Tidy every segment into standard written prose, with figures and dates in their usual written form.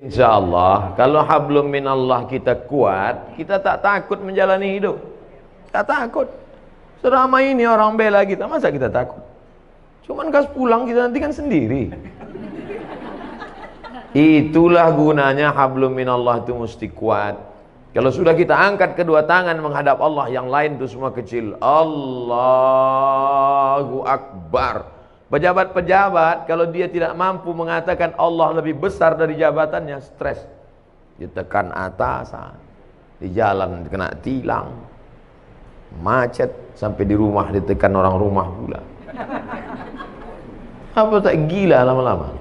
Insya Allah, kalau hablum minallah kita kuat, kita tak takut menjalani hidup. Tak takut. Selama ini orang bela kita, masa kita takut? Cuman kas pulang kita nanti kan sendiri. Itulah gunanya hablum minallah itu mesti kuat. Kalau sudah kita angkat kedua tangan menghadap Allah, yang lain itu semua kecil. Allahu Akbar. Pejabat-pejabat kalau dia tidak mampu mengatakan Allah lebih besar dari jabatannya, stres. Ditekan atasan, di jalan kena tilang, macet, sampai di rumah ditekan orang rumah pula. Apa tak gila lama-lama?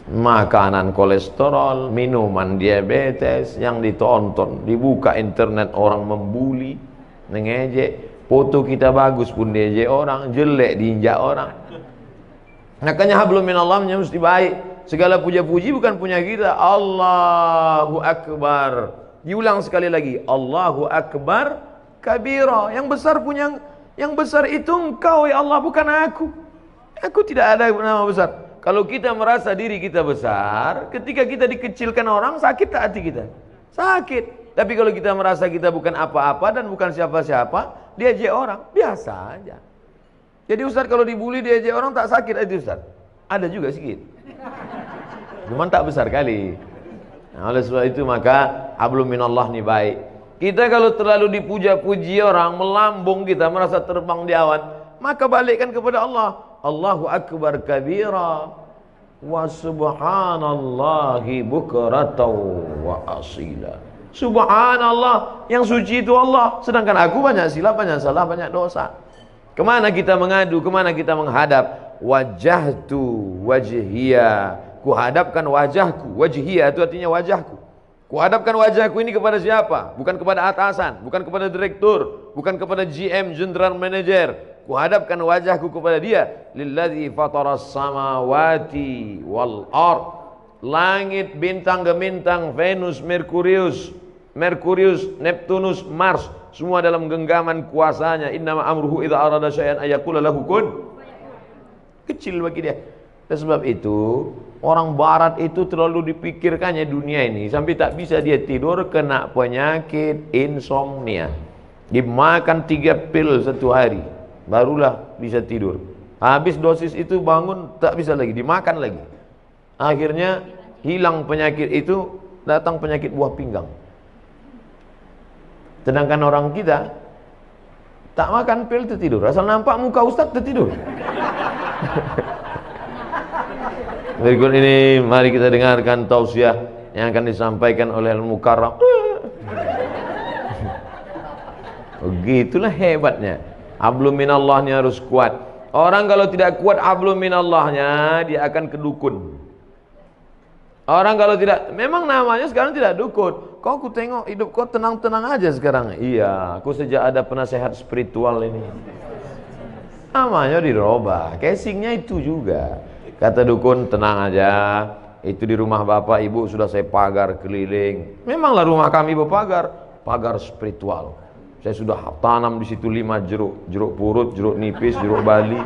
Makanan kolesterol, minuman diabetes yang ditonton, dibuka internet orang membuli, mengejek, foto kita bagus pun diejek orang, jelek diinjak orang. Makanya hablum minallah mesti baik. Segala puja-puji bukan punya kita. Allahu Akbar. Diulang sekali lagi. Allahu Akbar kabira. Yang besar punya, yang besar itu engkau ya Allah, bukan aku. Aku tidak ada nama besar. Kalau kita merasa diri kita besar, ketika kita dikecilkan orang, sakit tak hati kita? Sakit. Tapi kalau kita merasa kita bukan apa-apa dan bukan siapa-siapa, diajak orang, biasa aja. Jadi Ustaz kalau dibully diajak orang tak sakit itu Ustaz? Ada juga sedikit. Cuman tak besar kali. Nah, oleh sebab itu maka hablum minallah ni baik. Kita kalau terlalu dipuja-puji orang, melambung kita merasa terbang di awan, maka balikkan kepada Allah. Allahu Akbar kabira wa subhanallahi bukratan wa asila. Subhanallah, yang suci itu Allah, sedangkan aku banyak silap, banyak salah, banyak dosa. Kemana kita mengadu, kemana kita menghadap? Wajahtu wajhiya, kuhadapkan wajahku. Wajhiya itu artinya wajahku. Kuhadapkan wajahku ini kepada siapa? Bukan kepada atasan, bukan kepada direktur, bukan kepada GM, general manager. Kuhadapkan wajahku kepada dia. Lilladzi fataras samawati wal ard. Langit, bintang gemintang, Venus, Merkurius, Neptunus, Mars, semua dalam genggaman kuasanya. Innama amruhu idza arada syai'an ayaqula lahu kun. Kecil bagi dia. Dan sebab itu orang barat itu terlalu dipikirkannya dunia ini sampai tak bisa dia tidur, kena penyakit insomnia. Dimakan 3 pil satu hari barulah bisa tidur. Habis dosis itu bangun tak bisa lagi, dimakan lagi. Akhirnya hilang penyakit itu, datang penyakit buah pinggang. Sedangkan orang kita tak makan pil tertidur, asal nampak muka ustaz tertidur. Berikut ini mari kita dengarkan tausiah yang akan disampaikan oleh Al-Mukarram. Begitulah hebatnya. Hablum minallahnya harus kuat. Orang kalau tidak kuat hablum minallahnya, dia akan kedukun. Orang kalau tidak, memang namanya sekarang tidak dukun. Kau ku tengok hidup kau tenang-tenang aja sekarang. Iya, aku sejak ada penasehat spiritual ini. Namanya dirubah, casingnya itu juga. Kata dukun, tenang aja, itu di rumah bapak ibu sudah saya pagar keliling. Memanglah rumah kami berpagar, pagar spiritual. Saya sudah tanam di situ 5 jeruk, jeruk purut, jeruk nipis, jeruk bali,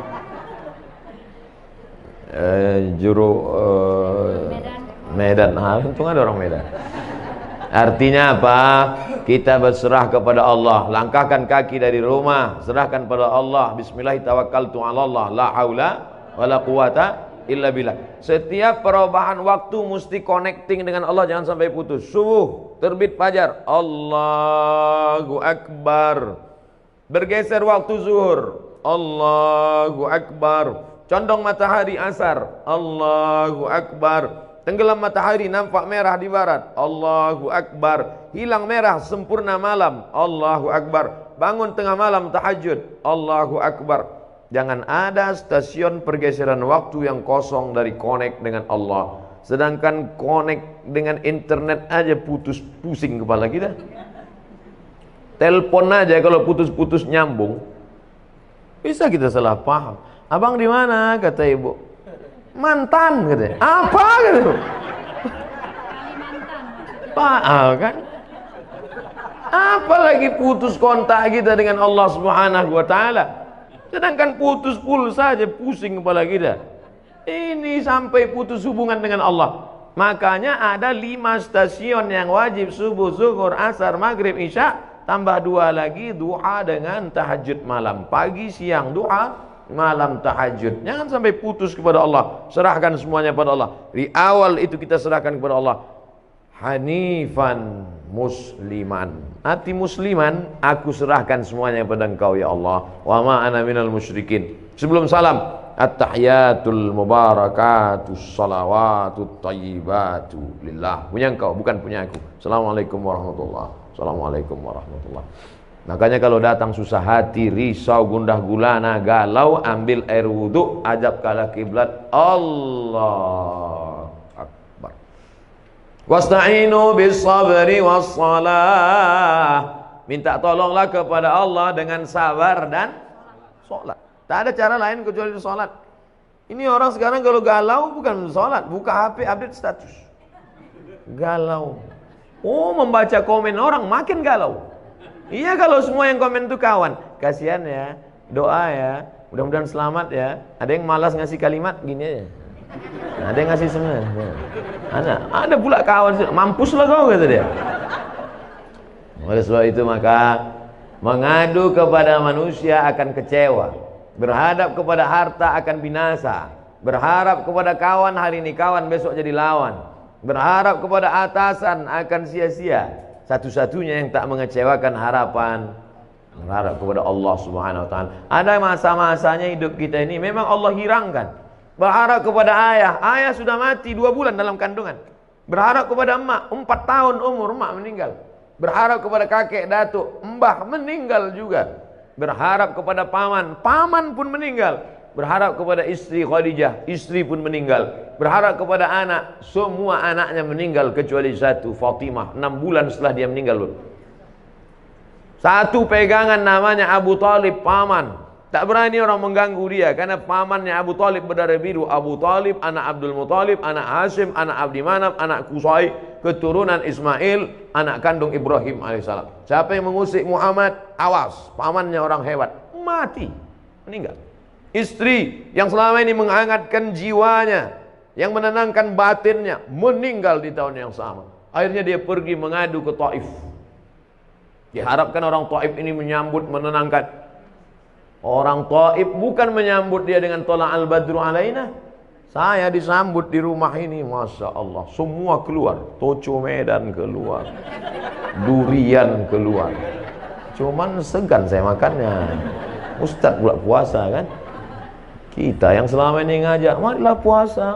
jeruk Medan. Untung ada orang Medan. Artinya apa? Kita berserah kepada Allah. Langkahkan kaki dari rumah, serahkan pada Allah. Bismillahirrahmanirrahim. La haula wala quwata illa billah. Setiap perubahan waktu mesti connecting dengan Allah, jangan sampai putus. Subuh, terbit fajar, Allahu Akbar. Bergeser waktu zuhur, Allahu Akbar. Condong matahari asar, Allahu Akbar. Tenggelam matahari nampak merah di barat, Allahu Akbar. Hilang merah sempurna malam, Allahu Akbar. Bangun tengah malam tahajud, Allahu Akbar. Jangan ada stasiun pergeseran waktu yang kosong dari connect dengan Allah. Sedangkan connect dengan internet aja putus, pusing kepala kita. Telepon aja kalau putus-putus nyambung, bisa kita salah paham. Abang di mana? Kata ibu. Mantan katanya. Apa gitu? Kan? Apalagi putus kontak kita dengan Allah Subhanahu wa taala. Sedangkan putus pulsa saja pusing kepala kita. Ini sampai putus hubungan dengan Allah. Makanya ada 5 stasiun yang wajib: subuh, zuhur, asar, maghrib, isya, tambah 2 lagi duha dengan tahajud malam. Pagi, siang duha, malam tahajud. Jangan sampai putus kepada Allah. Serahkan semuanya pada Allah. Di awal itu kita serahkan kepada Allah. Hanifan musliman, hati musliman, aku serahkan semuanya pada Engkau ya Allah. Wa ma ana minal musyrikin. Sebelum salam, at-tahiyatul mubarakatus salawatut thayyibatu lillah. Punya Engkau, bukan punya aku. Assalamualaikum warahmatullahi. Assalamualaikum warahmatullahi. Makanya kalau datang susah hati, risau, gundah gulana, galau, ambil air wudhu, ajab kala kiblat, Allah. Wasta'inu bis sabri was salah. Minta tolonglah kepada Allah dengan sabar dan sholat. Tak ada cara lain kecuali sholat. Ini orang sekarang kalau galau bukan sholat, buka HP update status. Galau. Oh, membaca komen orang makin galau. Iya, kalau semua yang komen itu kawan. Kasihan ya, doa ya, mudah-mudahan selamat ya. Ada yang malas ngasih kalimat gini aja. Ada yang ngasih semua. Ada pula kawan, mampuslah kau, kata dia. Oleh sebab itu maka mengadu kepada manusia akan kecewa, berhadap kepada harta akan binasa, berharap kepada kawan hari ini kawan, besok jadi lawan, berharap kepada atasan akan sia-sia. Satu-satunya yang tak mengecewakan harapan, berharap kepada Allah Subhanahu wa taala. Ada masa-masanya hidup kita ini memang Allah hirangkan. Berharap kepada ayah, ayah sudah mati 2 bulan dalam kandungan. Berharap kepada emak, 4 tahun umur, emak meninggal. Berharap kepada kakek, datuk, mbah meninggal juga. Berharap kepada paman, paman pun meninggal. Berharap kepada istri Khadijah, istri pun meninggal. Berharap kepada anak, semua anaknya meninggal kecuali satu, Fatimah, 6 bulan setelah dia meninggal. Satu pegangan namanya Abu Talib, paman. Tak berani orang mengganggu dia karena pamannya Abu Talib berdarah biru. Abu Talib anak Abdul Muthalib, anak Hashim, anak Abdi Manaf, anak Qusay, keturunan Ismail, anak kandung Ibrahim alaihissalam. Siapa yang mengusik Muhammad, awas, pamannya orang hebat, mati, meninggal. Istri yang selama ini menghangatkan jiwanya, yang menenangkan batinnya, meninggal di tahun yang sama. Akhirnya dia pergi mengadu ke Taif. Diharapkan orang Taif ini menyambut, menenangkan. Orang Taif bukan menyambut dia dengan tola al-badru alaina. Saya disambut di rumah ini, Masya Allah, semua keluar. Toco Medan keluar, durian keluar. Cuman segan saya makannya. Ustadz pula puasa kan. Kita yang selama ini ngajak, marilah puasa,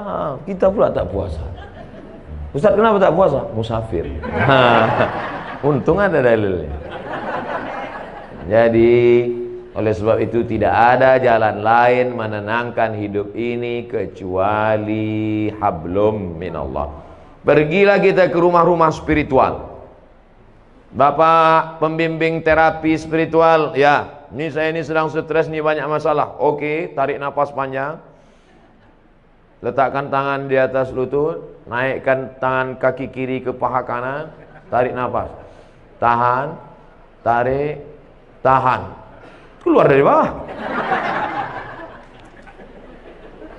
kita pula tak puasa. Ustadz kenapa tak puasa? Musafir. Untung ada dalilnya. Jadi oleh sebab itu tidak ada jalan lain menenangkan hidup ini kecuali hablum minallah. Pergilah kita ke rumah-rumah spiritual. Bapak pembimbing terapi spiritual, ya, ini saya ini sedang stres nih, banyak masalah. Oke, tarik nafas panjang. Letakkan tangan di atas lutut, naikkan tangan kaki kiri ke paha kanan, tarik nafas. Tahan, tarik, tahan. Keluar dari bawah.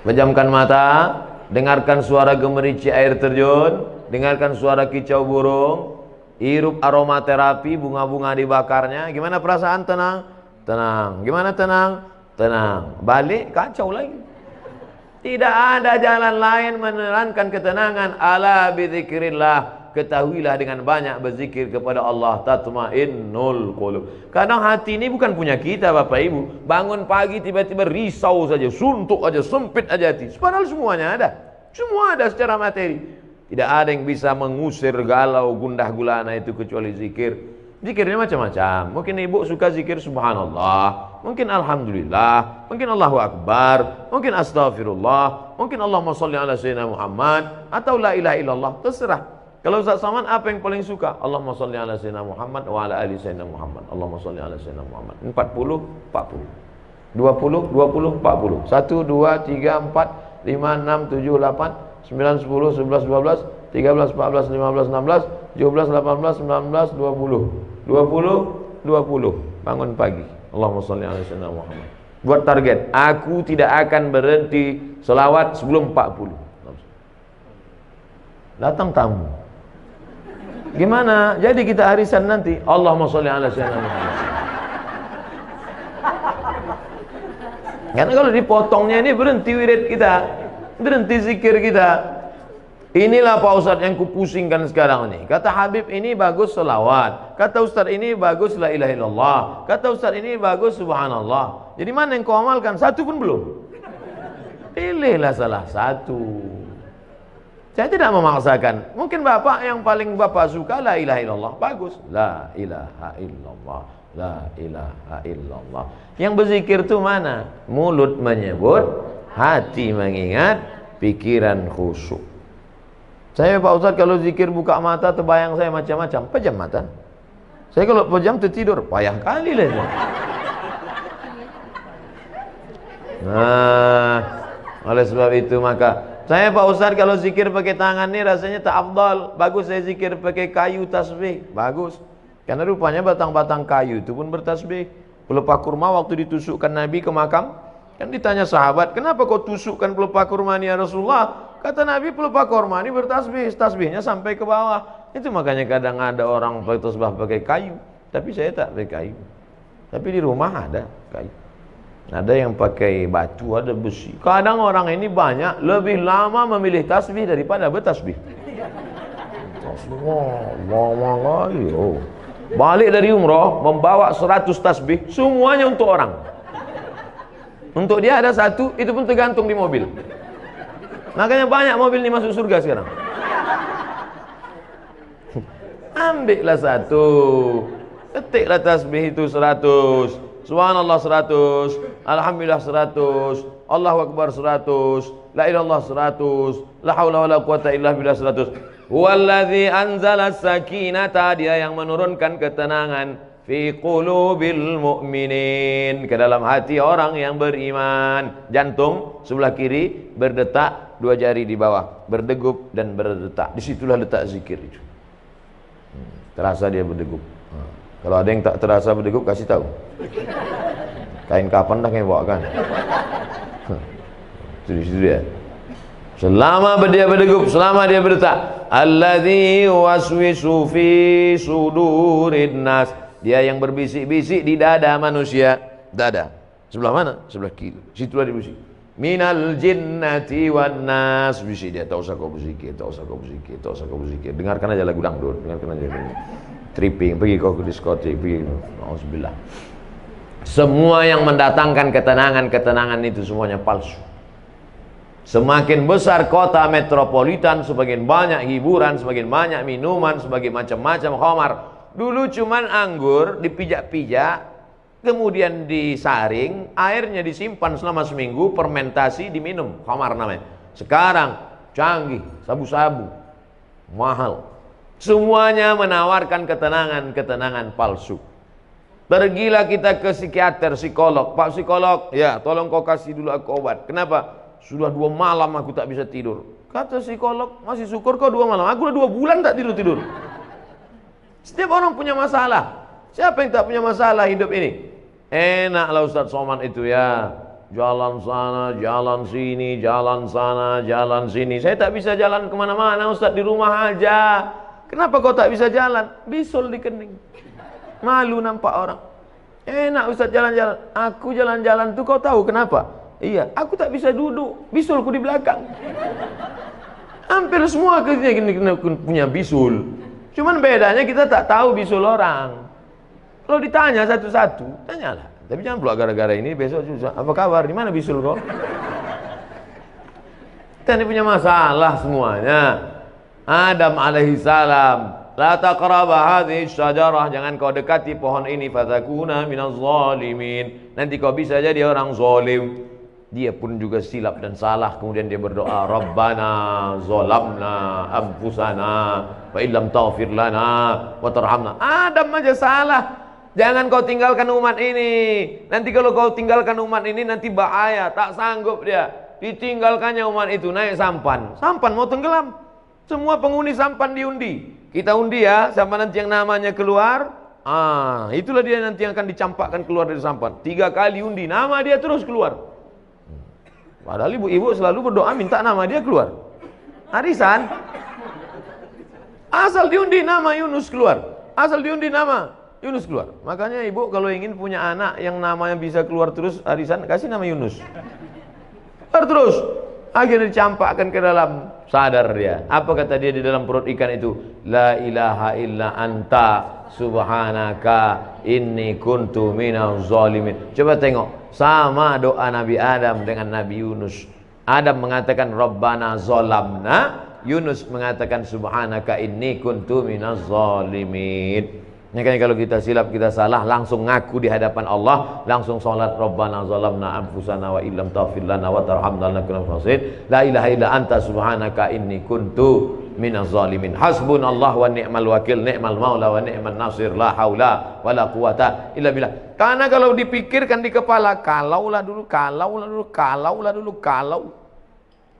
Pejamkan mata, dengarkan suara gemerici air terjun, dengarkan suara kicau burung, hirup aromaterapi, bunga-bunga dibakarnya. Gimana perasaan? Tenang, tenang. Gimana tenang? Tenang. Balik kacau lagi. Tidak ada jalan lain menerangkan ketenangan. Ala bidzikrillah. Ketahuilah dengan banyak berzikir kepada Allah tatmainnul qulub. Kadang hati ini bukan punya kita Bapak Ibu. Bangun pagi tiba-tiba risau saja, suntuk aja, sempit aja hati. Padahal semuanya ada. Semua ada secara materi. Tidak ada yang bisa mengusir galau gundah gulana itu kecuali zikir. Zikirnya macam-macam. Mungkin ibu suka zikir subhanallah, mungkin alhamdulillah, mungkin Allahu akbar, mungkin astaghfirullah, mungkin Allahumma sholli ala sayyidina Muhammad, atau la ilaha illallah, terserah. Kalau Ustaz Saman apa yang paling suka? Allahumma sholli ala sayyidina Muhammad wa ala ali sayyidina Muhammad. Allahumma sholli ala sayyidina Muhammad. 40, 40. 20, 20, 40. 1, 2, 3, 4, 5, 6, 7, 8, 9, 10, 11, 12, 13, 14, 15, 16, 17, 18, 19, 20. 20, 20. Bangun pagi. Allahumma sholli ala sayyidina Muhammad. Buat target, aku tidak akan berhenti selawat sebelum 40. datang tamu. Gimana? Jadi kita arisan nanti, Allahumma sholli ala sayyidina Muhammad. Karena kalau dipotongnya ini berhenti wirid kita, berhenti zikir kita. Inilah Pak Ustadz yang kupusingkan sekarang ini. Kata Habib ini bagus selawat, kata Ustadz ini bagus la ilaha illallah, kata Ustadz ini bagus subhanallah. Jadi mana yang kau amalkan? Satu pun belum. Pilihlah salah satu. Saya tidak memaksakan. Mungkin bapak yang paling bapak suka la ilaha illallah, bagus. La ilaha illallah, la ilaha illallah. Yang berzikir itu mana? Mulut menyebut, hati mengingat, pikiran khusyuk. Saya Pak Ustadz kalau zikir buka mata terbayang saya macam-macam. Pejam mata. Saya kalau pejam tertidur, payah kali lah. Nah, oleh sebab itu maka saya Pak Ustadz kalau zikir pakai tangan ini rasanya tak afdal. Bagus saya zikir pakai kayu tasbih. Bagus. Karena rupanya batang-batang kayu itu pun bertasbih. Pelepah kurma waktu ditusukkan Nabi ke makam, kan ditanya sahabat, kenapa kau tusukkan pelepah kurma ini ya Rasulullah? Kata Nabi, pelepah kurma ini bertasbih, tasbihnya sampai ke bawah. Itu makanya kadang ada orang bertasbih pakai kayu, tapi saya tak pakai kayu. Tapi di rumah ada kayu. Ada yang pakai batu, ada besi. Kadang orang ini banyak lebih lama memilih tasbih daripada bertasbih. Balik dari umroh membawa 100 tasbih, semuanya untuk orang. Untuk dia ada satu, itu pun tergantung di mobil. Makanya banyak mobil ini masuk surga sekarang. Ambillah satu, ketiklah tasbih itu 100, subhanallah 100, alhamdulillah 100, Allahu akbar 100, la ilallah 100, la haula wala quwata illa billah 100. Huwallazi anzala sakinata, dia yang menurunkan ketenangan fi qulubil mu'minin, ke dalam hati orang yang beriman. Jantung sebelah kiri berdetak, 2 jari di bawah berdegup dan berdetak. Disitulah letak zikir itu. Terasa dia berdegup. Kalau ada yang tak terasa berdegup, kasih tahu. Kain kapan dah yang bawa kan? Itu di situ dia. Selama dia berdegup, selama dia berdetak, alladzi waswisu fi sudurin nas, dia yang berbisik-bisik di dada manusia. Dada sebelah mana? Sebelah kiri. Situlah dia berbisik. Minal jinnati wan nas, bisik dia. Tak usah kau berzikir, tak usah kau berzikir, tak usah kau berzikir. Dengarkan aja lagu dangdut, dengarkan aja tripping, pergi kau ke diskotik, pergi. Auzubillah. Semua yang mendatangkan ketenangan itu semuanya palsu. Semakin besar kota metropolitan, semakin banyak hiburan, semakin banyak minuman, semakin macam-macam khamar. Dulu cuman anggur dipijak-pijak, kemudian disaring, airnya disimpan selama seminggu, fermentasi, diminum, khamar namanya. Sekarang canggih, sabu-sabu, mahal. Semuanya menawarkan ketenangan palsu. Pergilah kita ke psikiater, psikolog. Pak psikolog, ya tolong kau kasih dulu aku obat. Kenapa? Sudah 2 malam aku tak bisa tidur. Kata psikolog, masih syukur kau 2 malam. Aku udah 2 bulan tak tidur-tidur. Setiap orang punya masalah. Siapa yang tak punya masalah hidup ini? Enaklah Ustaz Somad itu ya. Jalan sana, jalan sini, jalan sana, jalan sini. Saya tak bisa jalan kemana-mana Ustaz, di rumah aja. Kenapa kau tak bisa jalan? Bisul di kening. Malu nampak orang. Enak Ustaz jalan-jalan. Aku jalan-jalan tuh kau tahu kenapa? Iya, aku tak bisa duduk, bisulku di belakang. Hampir semua kita punya bisul. Cuman bedanya kita tak tahu bisul orang. Kalau ditanya satu-satu, tanyalah. Tapi jangan pula gara-gara ini besok susah. Apa kabar? Di mana bisul kau? Kita ini punya masalah semuanya. Adam alaihissalam, la taqraba hadhihi syajarah, jangan kau dekati pohon ini, fatakuna minaz zalimin. Nanti kau bisa jadi orang zalim. Dia pun juga silap dan salah, kemudian dia berdoa, Rabbana zalamna anfusana wa illam taghfir lana wa tarhamna. Adam aja salah. Jangan kau tinggalkan umat ini. Nanti kalau kau tinggalkan umat ini nanti bahaya, tak sanggup dia. Ditinggalkannya umat itu, naik sampan. Sampan mau tenggelam. Semua penghuni sampan diundi. Kita undi ya, siapa nanti yang namanya keluar. Itulah dia nanti yang akan dicampakkan keluar dari sampan. 3 kali undi, nama dia terus keluar. Padahal ibu-ibu selalu berdoa minta nama dia keluar. Arisan. Asal diundi nama Yunus keluar. Asal diundi nama Yunus keluar. Makanya ibu kalau ingin punya anak yang namanya bisa keluar terus arisan, kasih nama Yunus. Keluar terus. Akhirnya dicampakkan ke dalam, sadar dia. Apa kata dia di dalam perut ikan itu? La ilaha illa anta subhanaka inni kuntu minaz zalimin. Coba tengok, sama doa Nabi Adam dengan Nabi Yunus. Adam mengatakan Rabbana zolamna, Yunus mengatakan subhanaka inni kuntu minaz zalimin. Makanya kalau kita silap, kita salah, langsung ngaku di hadapan Allah, langsung salat Rabbana zalamna anfusana wa illam taghfir lana wa tarhamna lanakunanna minal khasirin. La ilaha illa anta subhanaka inni kuntu minaz zalimin. Hasbunallah wa ni'mal wakil, ni'mal maula wa ni'man nasir, la haula wala quwata illa billah. Karena kalau dipikirkan di kepala, kalaulah dulu, kalau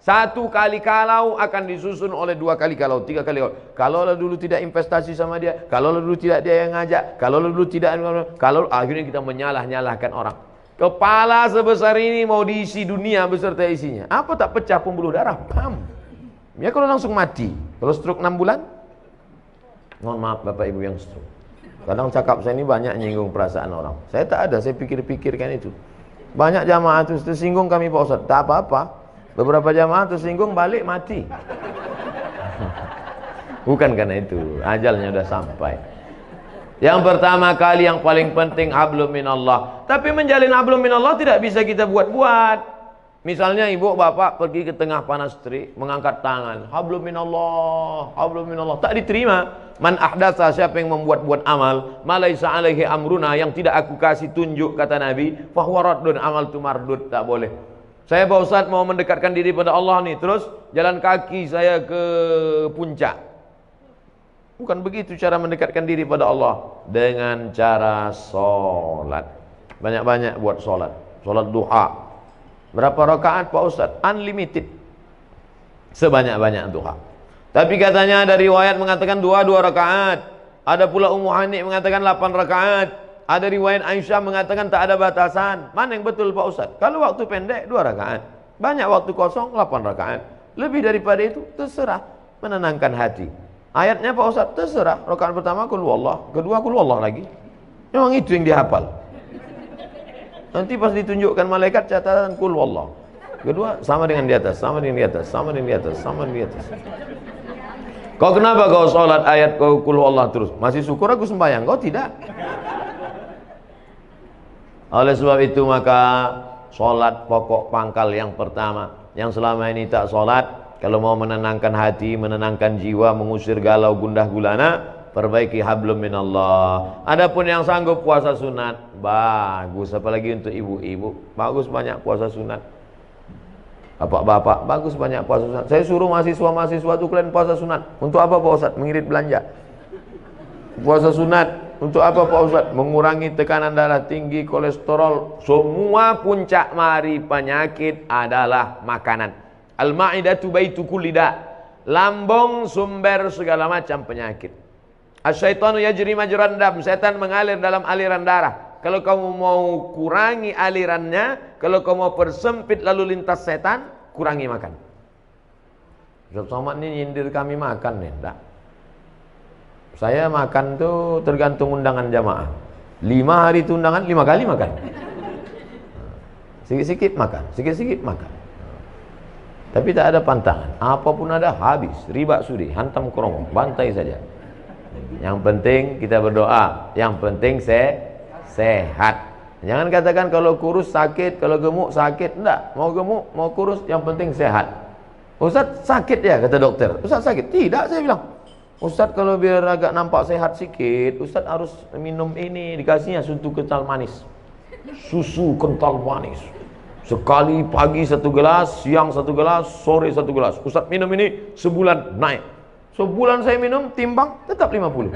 satu kali kalau akan disusun oleh dua kali kalau, tiga kali kalau dulu tidak investasi sama dia, kalau dulu tidak dia yang ngajak, kalau dulu tidak, kalau akhirnya kita menyalah-nyalahkan orang. Kepala sebesar ini mau diisi dunia beserta isinya, apa tak pecah pembuluh darah? Pam. Ya kalau langsung mati. Kalau stroke 6 bulan, mohon maaf Bapak Ibu yang stroke. Kadang cakap saya ini banyak nyinggung perasaan orang. Saya tak ada, saya pikir-pikirkan itu. Banyak jamaah itu tersinggung kami Pak Ustaz, tak apa-apa. Beberapa jamaah tersinggung balik mati. Bukan karena itu, ajalnya sudah sampai. Yang pertama kali yang paling penting hablum minallah. Tapi menjalin hablum minallah tidak bisa kita buat-buat. Misalnya ibu bapak pergi ke tengah panas terik, mengangkat tangan, hablum minallah, hablum minallah, tak diterima. Man ahdatsa, siapa yang membuat-buat amal, malaisa alaihi amruna, yang tidak aku kasih tunjuk, kata Nabi, fahuwa raddun, amal tu mardud, tak boleh. Saya Pak Ustaz mau mendekatkan diri pada Allah nih, terus jalan kaki saya ke puncak. Bukan begitu cara mendekatkan diri pada Allah. Dengan cara sholat. Banyak-banyak buat sholat. Sholat duha. Berapa rakaat Pak Ustaz? Unlimited. Sebanyak-banyak duha. Tapi katanya ada riwayat mengatakan 2 rakaat. Ada pula Ummu Hani mengatakan 8 rakaat. Ada riwayat Aisyah mengatakan tak ada batasan. Mana yang betul Pak Ustaz? Kalau waktu pendek 2 rakaat, banyak waktu kosong 8 rakaat. Lebih daripada itu terserah, menenangkan hati. Ayatnya Pak Ustaz terserah. Rakaat pertama qul huwallah, kedua qul huwallah lagi. Memang itu yang dihafal. Nanti pas ditunjukkan malaikat catatan qul huwallah. Kedua sama dengan di atas, sama dengan di atas, sama dengan di atas, sama dengan di atas. Kau kenapa kau sholat ayat kau qul huwallah terus? Masih syukur aku sembahyang, kau tidak. Oleh sebab itu maka sholat pokok pangkal yang pertama. Yang selama ini tak sholat, kalau mau menenangkan hati, menenangkan jiwa, mengusir galau gundah gulana, perbaiki hablum minallah. Adapun yang sanggup puasa sunat, bagus. Apalagi untuk ibu-ibu, bagus banyak puasa sunat. Bapak-bapak, bagus banyak puasa sunat. Saya suruh mahasiswa-mahasiswa itu kalian puasa sunat. Untuk apa Pak Ustaz? Mengirit belanja. Puasa sunat untuk apa Pak Ustaz? Mengurangi tekanan darah tinggi, kolesterol. Semua puncak mari penyakit adalah makanan. Al-ma'idatu baitu kulli da. Lambung sumber segala macam penyakit. Asyaitanu yajri majran dam. Setan mengalir dalam aliran darah. Kalau kamu mau kurangi alirannya, kalau kamu mau persempit lalu lintas setan, kurangi makan. Ustaz Somad ini nyindir kami makan nih, enggak. Saya makan tuh tergantung undangan jamaah. 5 hari itu undangan, 5 kali makan. Sikit-sikit makan, sikit-sikit makan. Tapi tak ada pantangan. Apapun ada habis. Riba sudi, hantam kerongkong, bantai saja. Yang penting kita berdoa. Yang penting sehat. Jangan katakan kalau kurus sakit, kalau gemuk sakit. Enggak, mau gemuk, mau kurus, yang penting sehat. Ustaz sakit ya, kata dokter. Ustaz sakit? Tidak, saya bilang. Ustaz kalau biar agak nampak sehat sikit, Ustaz harus minum ini, dikasihnya susu kental manis. Susu kental manis. Sekali pagi 1 gelas, siang 1 gelas, sore 1 gelas. Ustaz minum ini sebulan naik. Sebulan saya minum, timbang tetap 50.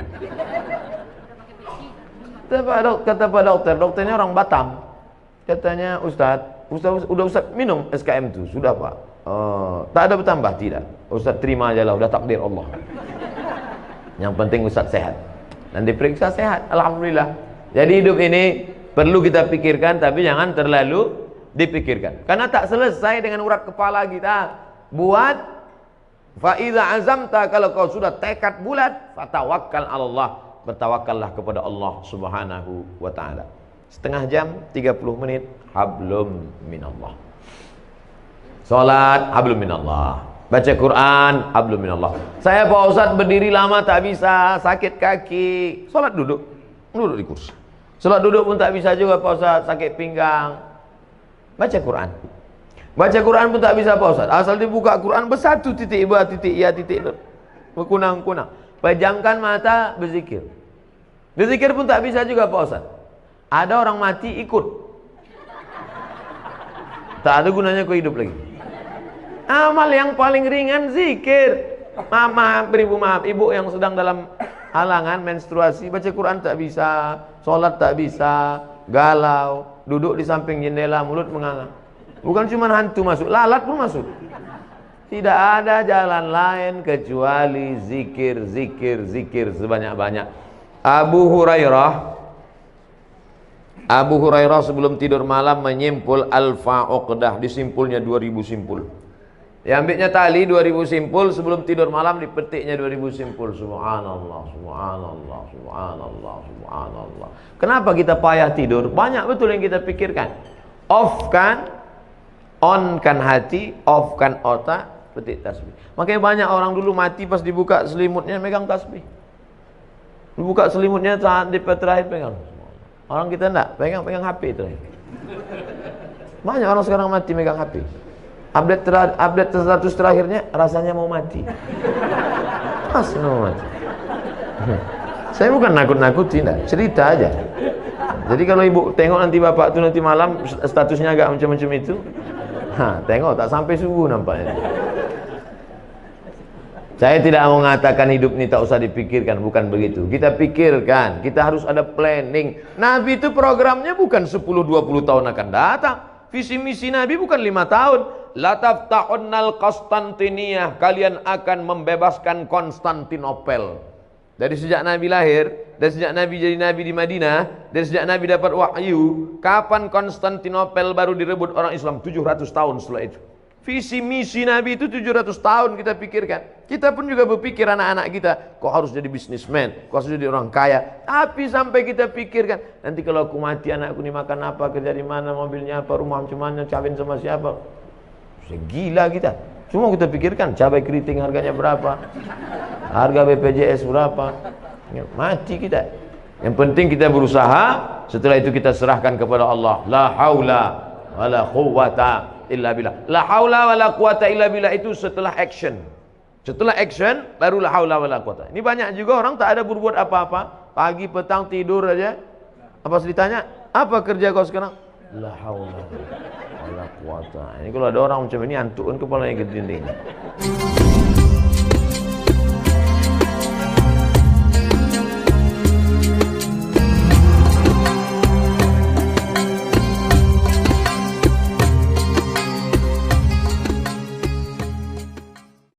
Kata Pak Dokter, dokternya orang Batam. Katanya Ustaz udah Ustaz minum SKM itu, sudah Pak. Tak ada bertambah, tidak. Ustaz terima aja lah, udah takdir Allah. Yang penting Ustaz sehat. Dan diperiksa sehat, alhamdulillah. Jadi hidup ini perlu kita pikirkan, tapi jangan terlalu dipikirkan. Karena tak selesai dengan urat kepala kita. Buat Fa idza azamta, kalau kau sudah tekad bulat, fatawakkal 'ala Allah, bertawakkallah kepada Allah Subhanahu wa taala. Setengah jam, 30 menit, hablum minallah. Salat, hablum minallah. Baca Quran, hablum minallah. Saya Pak Ustaz berdiri lama tak bisa, sakit kaki. Salat duduk di kursi. Salat duduk pun tak bisa juga Pak Ustaz, sakit pinggang. Baca Quran. Baca Quran pun tak bisa Pak Ustaz. Asal dibuka Quran bersatu titik ba titik ya titik berkunang-kunang. Pejamkan mata, berzikir. Berzikir pun tak bisa juga Pak Ustaz. Ada orang mati ikut. Tak ada gunanya kau hidup lagi. Amal yang paling ringan zikir. Maaf, ibu yang sedang dalam halangan menstruasi, baca Quran tak bisa, sholat tak bisa, galau, duduk di samping jendela, mulut menganga. Bukan cuma hantu masuk, lalat pun masuk. Tidak ada jalan lain kecuali zikir, zikir, zikir sebanyak-banyak. Abu Hurairah sebelum tidur malam menyimpul alfa uqdah, disimpulnya 2000 simpul. Diambilnya tali 2000 simpul, sebelum tidur malam dipetiknya 2000 simpul. Subhanallah, subhanallah, subhanallah, subhanallah. Kenapa kita payah tidur? Banyak betul yang kita pikirkan. Off kan, on kan hati, off kan otak, petik tasbih. Makanya banyak orang dulu mati pas dibuka selimutnya megang tasbih. Dibuka selimutnya saat di terakhir pegang. Orang kita enggak, pegang HP terakhir. Banyak orang sekarang mati megang HP. Update status terakhirnya rasanya mau mati. Masih mau mati. Saya bukan nakut-nakuti, cerita aja. Jadi kalau ibu tengok nanti bapak tuh nanti malam statusnya agak macam-macam itu, tengok tak sampai subuh nampaknya. Saya tidak mau mengatakan hidup ini tak usah dipikirkan, bukan begitu. Kita pikirkan, kita harus ada planning. Nabi itu programnya bukan 10-20 tahun akan datang. Visi misi Nabi bukan 5 tahun. La taftahunal Konstantiniyah, kalian akan membebaskan Konstantinopel. Dari sejak Nabi lahir, dari sejak Nabi jadi Nabi di Madinah, dari sejak Nabi dapat wahyu, kapan Konstantinopel baru direbut orang Islam? 700 tahun setelah itu. Visi misi Nabi itu 700 tahun kita pikirkan. Kita pun juga berpikir anak-anak kita, kok harus jadi bisnismen, kok harus jadi orang kaya. Tapi sampai kita pikirkan, nanti kalau aku mati anakku ini makan apa, kerja di mana, mobilnya apa, rumah macam mana, kawin sama siapa. Gila kita. Semua kita pikirkan, cabai keriting harganya berapa, harga BPJS berapa. Mati kita. Yang penting kita berusaha, setelah itu kita serahkan kepada Allah. La haula wala quwwata illa billah. La haula wala quwwata illa billah itu setelah action. Setelah action baru la haula wala quwwata. Ini banyak juga orang tak ada berbuat apa-apa, pagi petang tidur aja. Apa ditanya, apa kerja kau sekarang? La haula wala quwwata. Ini kalau ada orang macam ini antuk kan kepalanya ke dinding.